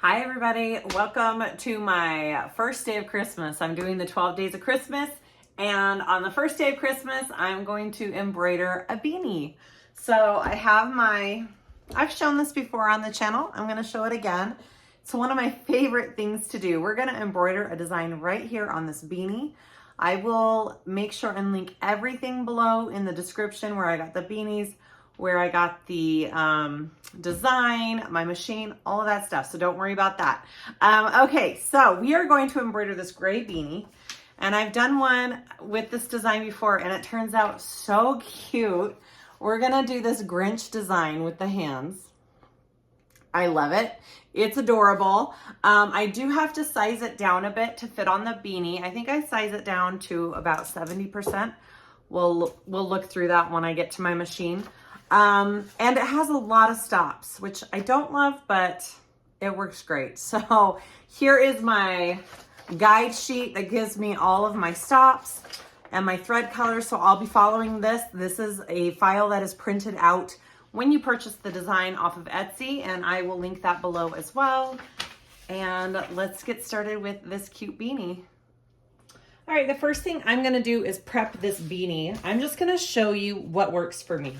Hi everybody, welcome to my first day of Christmas. I'm doing the 12 days of Christmas, and on the first day of Christmas, I'm going to embroider a beanie. So I have I've shown this before on the channel. I'm gonna show it again. It's one of my favorite things to do. We're gonna embroider a design right here on this beanie. I will make sure and link everything below in the description where I got the beanies, where I got the design, my machine, all of that stuff. So don't worry about that. Okay, so we are going to embroider this gray beanie. And I've done one with this design before and it turns out so cute. We're gonna do this Grinch design with the hands. I love it. It's adorable. I do have to size it down a bit to fit on the beanie. I think I size it down to about 70%. We'll look through that when I get to my machine. And it has a lot of stops, which I don't love, but it works great. So here is my guide sheet that gives me all of my stops and my thread colors. So I'll be following this. This is a file that is printed out when you purchase the design off of Etsy, and I will link that below as well. And let's get started with this cute beanie. All right, the first thing I'm gonna do is prep this beanie. I'm just gonna show you what works for me.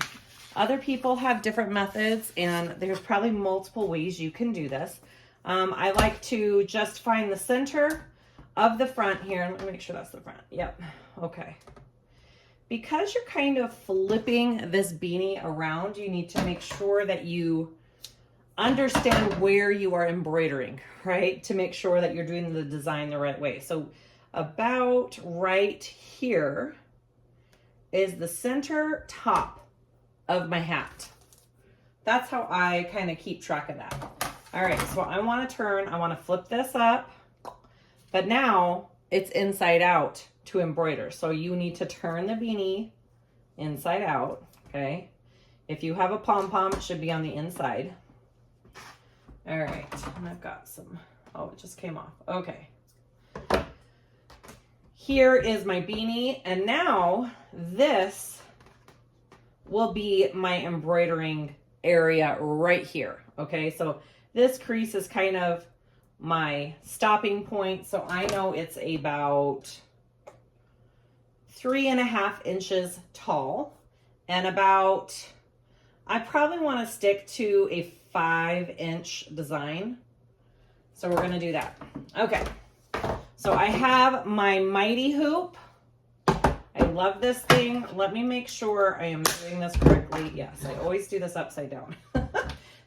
Other people have different methods, and there's probably multiple ways you can do this. I like to just find the center of the front here. Let me make sure that's the front. Yep, okay. Because you're kind of flipping this beanie around, you need to make sure that you understand where you are embroidering, right? To make sure that you're doing the design the right way. So about right here is the center top of my hat. That's how I kind of keep track of that. All right, so I want to turn, I want to flip this up, but now it's inside out to embroider. So you need to turn the beanie inside out, okay? If you have a pom-pom, it should be on the inside. All right, and I've got some, oh, it just came off. Okay. Here is my beanie, and now this will be my embroidering area right here. Okay, so this crease is kind of my stopping point. So I know it's about 3.5 inches tall and about, I probably want to stick to a 5-inch design. So we're going to do that. Okay, so I have my mighty hoop. I love this thing. Let me make sure I am doing this correctly. Yes, I always do this upside down.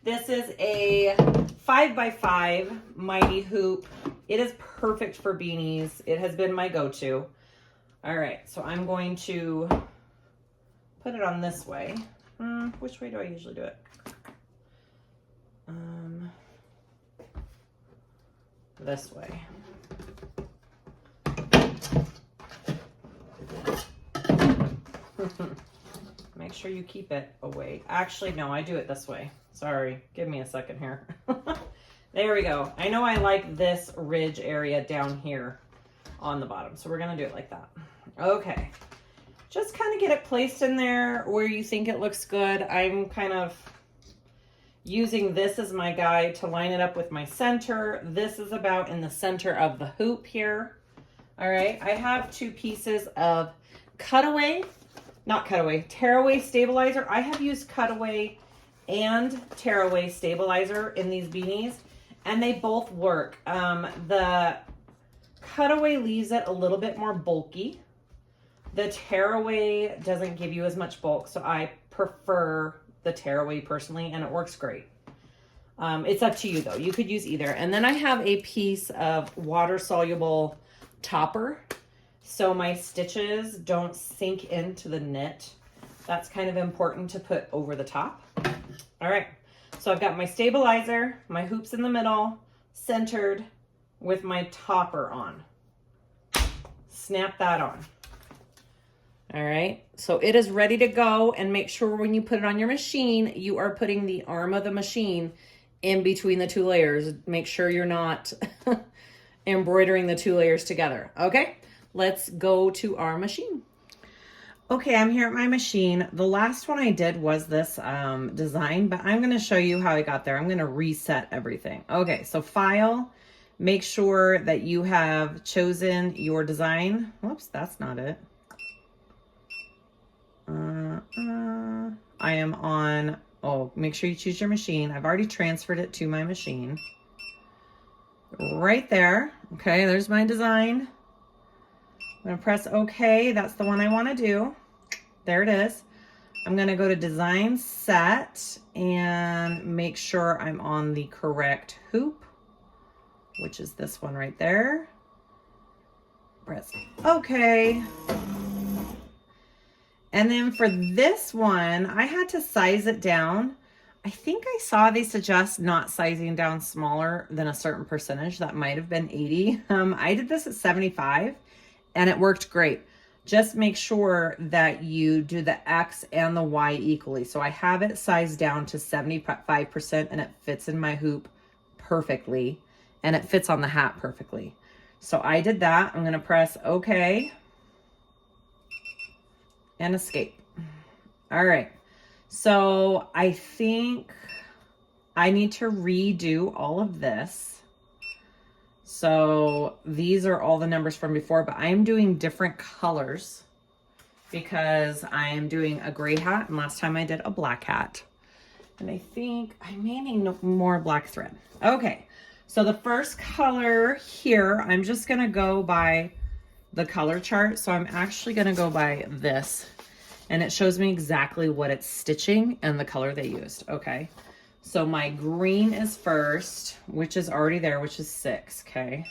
This is a 5x5 mighty hoop. It is perfect for beanies. It has been my go-to. All right, so I'm going to put it on this way. Which way do I usually do it? This way. Make sure you keep it away. Actually, no, I do it this way. Sorry, give me a second here. There we go. I know I like this ridge area down here on the bottom, so we're gonna do it like that. Okay, just kind of get it placed in there where you think it looks good. I'm kind of using this as my guide to line it up with my center. This is about in the center of the hoop here. All right, I have 2 pieces of tearaway stabilizer. I have used cutaway and tearaway stabilizer in these beanies, and they both work. The cutaway leaves it a little bit more bulky. The tearaway doesn't give you as much bulk, so I prefer the tearaway personally, and it works great. It's up to you though. You could use either. And then I have a piece of water-soluble topper, so my stitches don't sink into the knit. That's kind of important to put over the top. All right, so I've got my stabilizer, my hoops in the middle, centered with my topper on. Snap that on. All right, so it is ready to go, and make sure when you put it on your machine, you are putting the arm of the machine in between the 2 layers. Make sure you're not embroidering the 2 layers together, okay? Let's go to our machine. Okay, I'm here at my machine. The last one I did was this design, but I'm gonna show you how I got there. I'm gonna reset everything. Okay, so file, make sure that you have chosen your design. Whoops, that's not it. I am on, oh, make sure you choose your machine. I've already transferred it to my machine. Right there. Okay, there's my design. I'm gonna press OK. That's the one I wanna do. There it is. I'm gonna go to design set and make sure I'm on the correct hoop, which is this one right there. Press OK. And then for this one, I had to size it down. I think I saw they suggest not sizing down smaller than a certain percentage. That might have been 80. I did this at 75 and it worked great. Just make sure that you do the X and the Y equally. So I have it sized down to 75% and it fits in my hoop perfectly and it fits on the hat perfectly. So I did that. I'm gonna press OK and escape. All right, so I think I need to redo all of this. So these are all the numbers from before, but I am doing different colors because I am doing a gray hat and last time I did a black hat. And I think I may need more black thread. Okay, so the first color here, I'm just gonna go by the color chart. So I'm actually gonna go by this and it shows me exactly what it's stitching and the color they used. Okay, so my green is first, which is already there, which is 6, okay?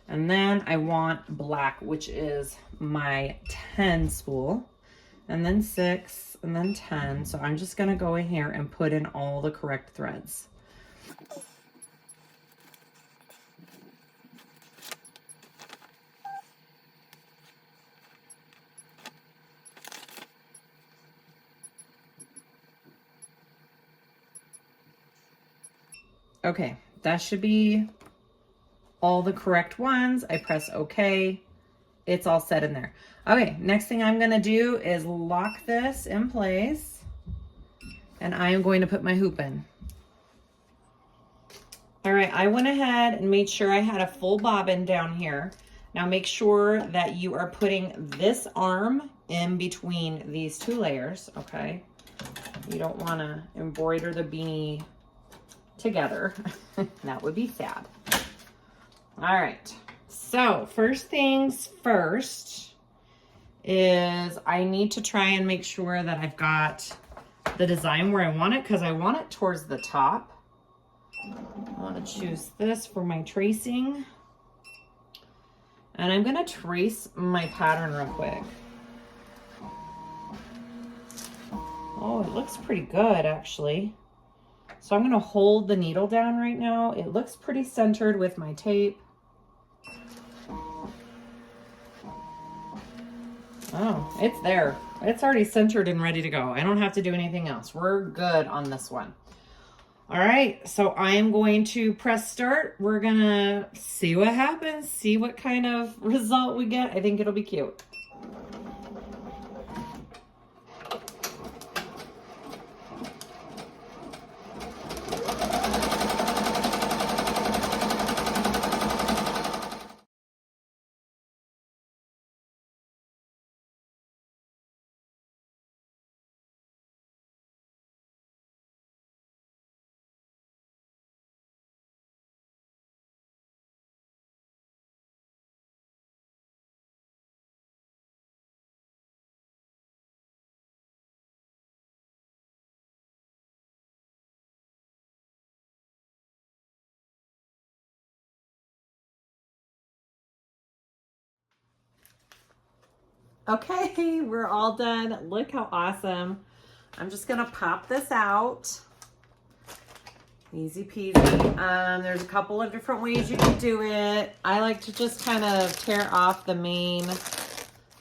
And then I want black, which is my 10 spool, and then 6, and then 10. So I'm just gonna go in here and put in all the correct threads. Okay, that should be all the correct ones. I press OK. It's all set in there. Okay, next thing I'm gonna do is lock this in place and I am going to put my hoop in. All right, I went ahead and made sure I had a full bobbin down here. Now make sure that you are putting this arm in between these 2 layers, okay? You don't wanna embroider the beanie together. That would be sad. All right, so first things first is I need to try and make sure that I've got the design where I want it because I want it towards the top. I want to choose this for my tracing. And I'm going to trace my pattern real quick. Oh, it looks pretty good actually. So I'm going to hold the needle down right now. It looks pretty centered with my tape. Oh, it's there. It's already centered and ready to go. I don't have to do anything else. We're good on this one. All right, so I am going to press start. We're gonna see what happens, see what kind of result we get. I think it'll be cute. Okay, we're all done. Look how awesome. I'm just gonna pop this out. Easy peasy. There's a couple of different ways you can do it. I like to just kind of tear off the main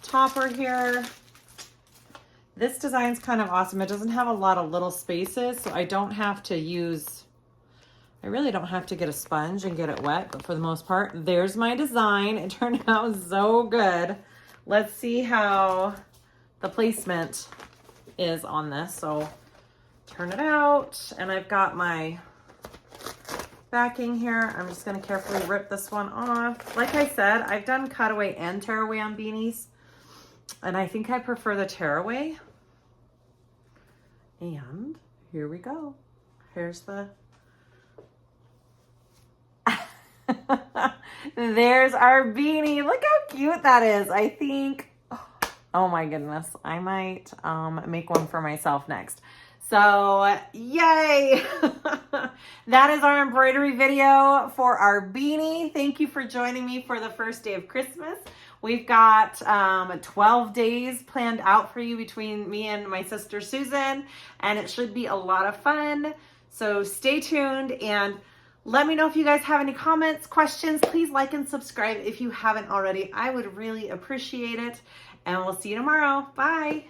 topper here. This design's kind of awesome. It doesn't have a lot of little spaces, so I don't have to use, I really don't have to get a sponge and get it wet, but for the most part, there's my design. It turned out so good. Let's see how the placement is on this. So turn it out, and I've got my backing here. I'm just going to carefully rip this one off. Like I said, I've done cutaway and tearaway on beanies, and I think I prefer the tearaway. And here we go. Here's the there's our beanie. Look how cute that is. I think, oh my goodness, I might make one for myself next. So yay. That is our embroidery video for our beanie. Thank you for joining me for the first day of Christmas. We've got 12 days planned out for you between me and my sister Susan, and it should be a lot of fun. So stay tuned and let me know if you guys have any comments, questions. Please like and subscribe if you haven't already. I would really appreciate it. And we'll see you tomorrow. Bye.